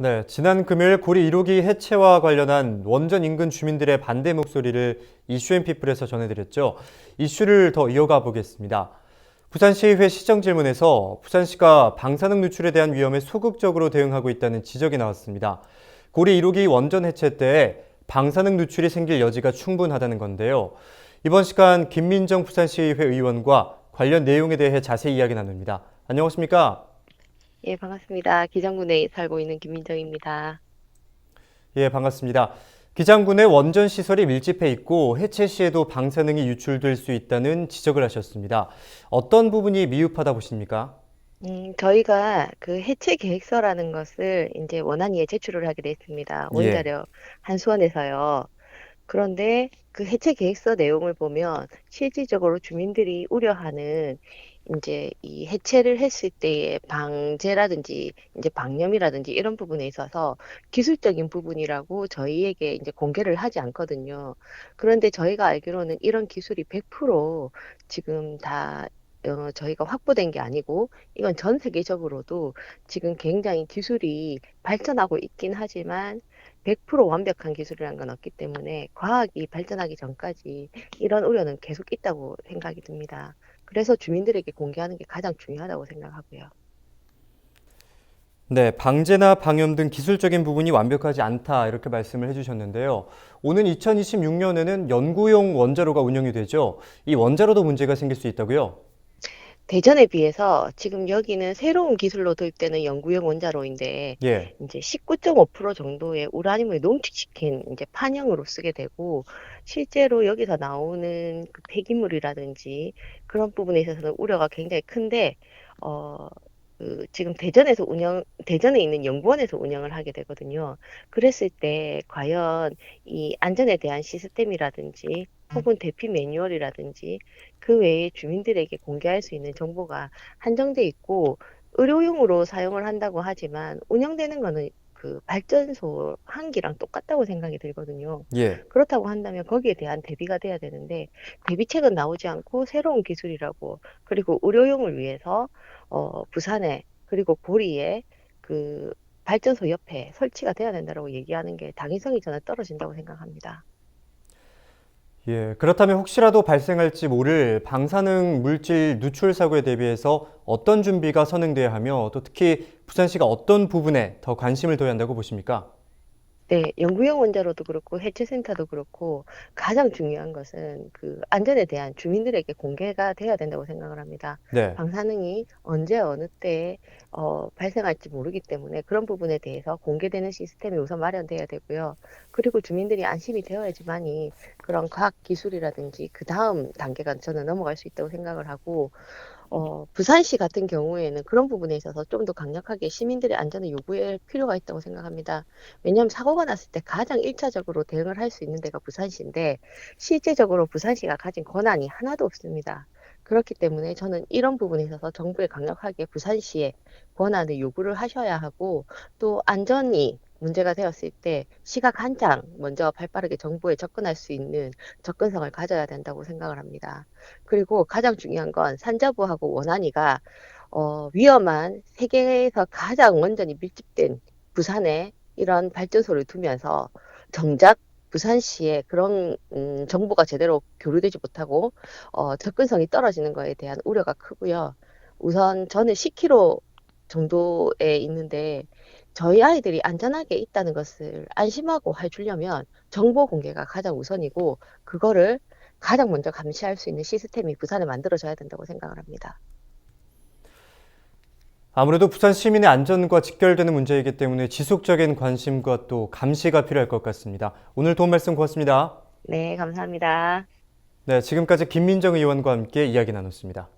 네, 지난 금요일 고리 1호기 해체와 관련한 원전 인근 주민들의 반대 목소리를 이슈앤피플에서 전해드렸죠. 이슈를 더 이어가 보겠습니다. 부산시의회 시정질문에서 부산시가 방사능 누출에 대한 위험에 소극적으로 대응하고 있다는 지적이 나왔습니다. 고리 1호기 원전 해체 때 방사능 누출이 생길 여지가 충분하다는 건데요. 이번 시간 김민정 부산시의회 의원과 관련 내용에 대해 자세히 이야기 나눕니다. 안녕하십니까? 예, 반갑습니다. 기장군에 살고 있는 김민정입니다. 예, 반갑습니다. 기장군의 원전 시설이 밀집해 있고 해체 시에도 방사능이 유출될 수 있다는 지적을 하셨습니다. 어떤 부분이 미흡하다 보십니까? 저희가 그 해체 계획서라는 것을 이제 원안위에 제출을 하게 됐습니다. 예. 원자력 한수원에서요. 그런데 그 해체 계획서 내용을 보면 실질적으로 주민들이 우려하는 이제 이 해체를 했을 때의 방제라든지 이제 방염이라든지 이런 부분에 있어서 기술적인 부분이라고 저희에게 이제 공개를 하지 않거든요. 그런데 저희가 알기로는 이런 기술이 100% 지금 다 저희가 확보된 게 아니고 이건 전 세계적으로도 지금 굉장히 기술이 발전하고 있긴 하지만 100% 완벽한 기술이란 건 없기 때문에 과학이 발전하기 전까지 이런 우려는 계속 있다고 생각이 듭니다. 그래서 주민들에게 공개하는 게 가장 중요하다고 생각하고요. 네, 방제나 방염 등 기술적인 부분이 완벽하지 않다 이렇게 말씀을 해주셨는데요. 오는 2026년에는 연구용 원자로가 운영이 되죠. 이 원자로도 문제가 생길 수 있다고요? 대전에 비해서 지금 여기는 새로운 기술로 도입되는 연구용 원자로인데 예. 이제 19.5% 정도의 우라늄을 농축시킨 이제 판형으로 쓰게 되고 실제로 여기서 나오는 그 폐기물이라든지 그런 부분에 있어서는 우려가 굉장히 큰데 어, 지금 대전에 있는 연구원에서 운영을 하게 되거든요. 그랬을 때 과연 이 안전에 대한 시스템이라든지 혹은 대피 매뉴얼이라든지 그 외에 주민들에게 공개할 수 있는 정보가 한정돼 있고 의료용으로 사용을 한다고 하지만 운영되는 거는 그 발전소 한 기랑 똑같다고 생각이 들거든요. 예. 그렇다고 한다면 거기에 대한 대비가 돼야 되는데 대비책은 나오지 않고 새로운 기술이라고 그리고 의료용을 위해서 부산에 그리고 고리에 그 발전소 옆에 설치가 돼야 된다고 얘기하는 게 당위성이 저는 떨어진다고 생각합니다. 예, 그렇다면 혹시라도 발생할지 모를 방사능 물질 누출 사고에 대비해서 어떤 준비가 선행돼야 하며 또 특히 부산시가 어떤 부분에 더 관심을 둬야 한다고 보십니까? 네, 연구용 원자로도 그렇고 해체센터도 그렇고 가장 중요한 것은 그 안전에 대한 주민들에게 공개가 돼야 된다고 생각을 합니다. 네. 방사능이 언제 어느 때에 발생할지 모르기 때문에 그런 부분에 대해서 공개되는 시스템이 우선 마련돼야 되고요. 그리고 주민들이 안심이 되어야지만이 그런 과학 기술이라든지 그 다음 단계가 저는 넘어갈 수 있다고 생각을 하고 부산시 같은 경우에는 그런 부분에 있어서 좀 더 강력하게 시민들의 안전을 요구할 필요가 있다고 생각합니다. 왜냐하면 사고가 났을 때 가장 일차적으로 대응을 할 수 있는 데가 부산시인데 실제적으로 부산시가 가진 권한이 하나도 없습니다. 그렇기 때문에 저는 이런 부분에 있어서 정부에 강력하게 부산시에 권한을 요구를 하셔야 하고 또 안전이 문제가 되었을 때 시각 한 장 먼저 발빠르게 정부에 접근할 수 있는 접근성을 가져야 된다고 생각을 합니다. 그리고 가장 중요한 건 산자부하고 원안이가 위험한 세계에서 가장 원전이 밀집된 부산에 이런 발전소를 두면서 정작 부산시에 그런 정보가 제대로 교류되지 못하고 접근성이 떨어지는 거에 대한 우려가 크고요. 우선 저는 10km 정도에 있는데 저희 아이들이 안전하게 있다는 것을 안심하고 해주려면 정보 공개가 가장 우선이고 그거를 가장 먼저 감시할 수 있는 시스템이 부산에 만들어져야 된다고 생각을 합니다. 아무래도 부산 시민의 안전과 직결되는 문제이기 때문에 지속적인 관심과 또 감시가 필요할 것 같습니다. 오늘 도움 말씀 고맙습니다. 네, 감사합니다. 네, 지금까지 김민정 의원과 함께 이야기 나눴습니다.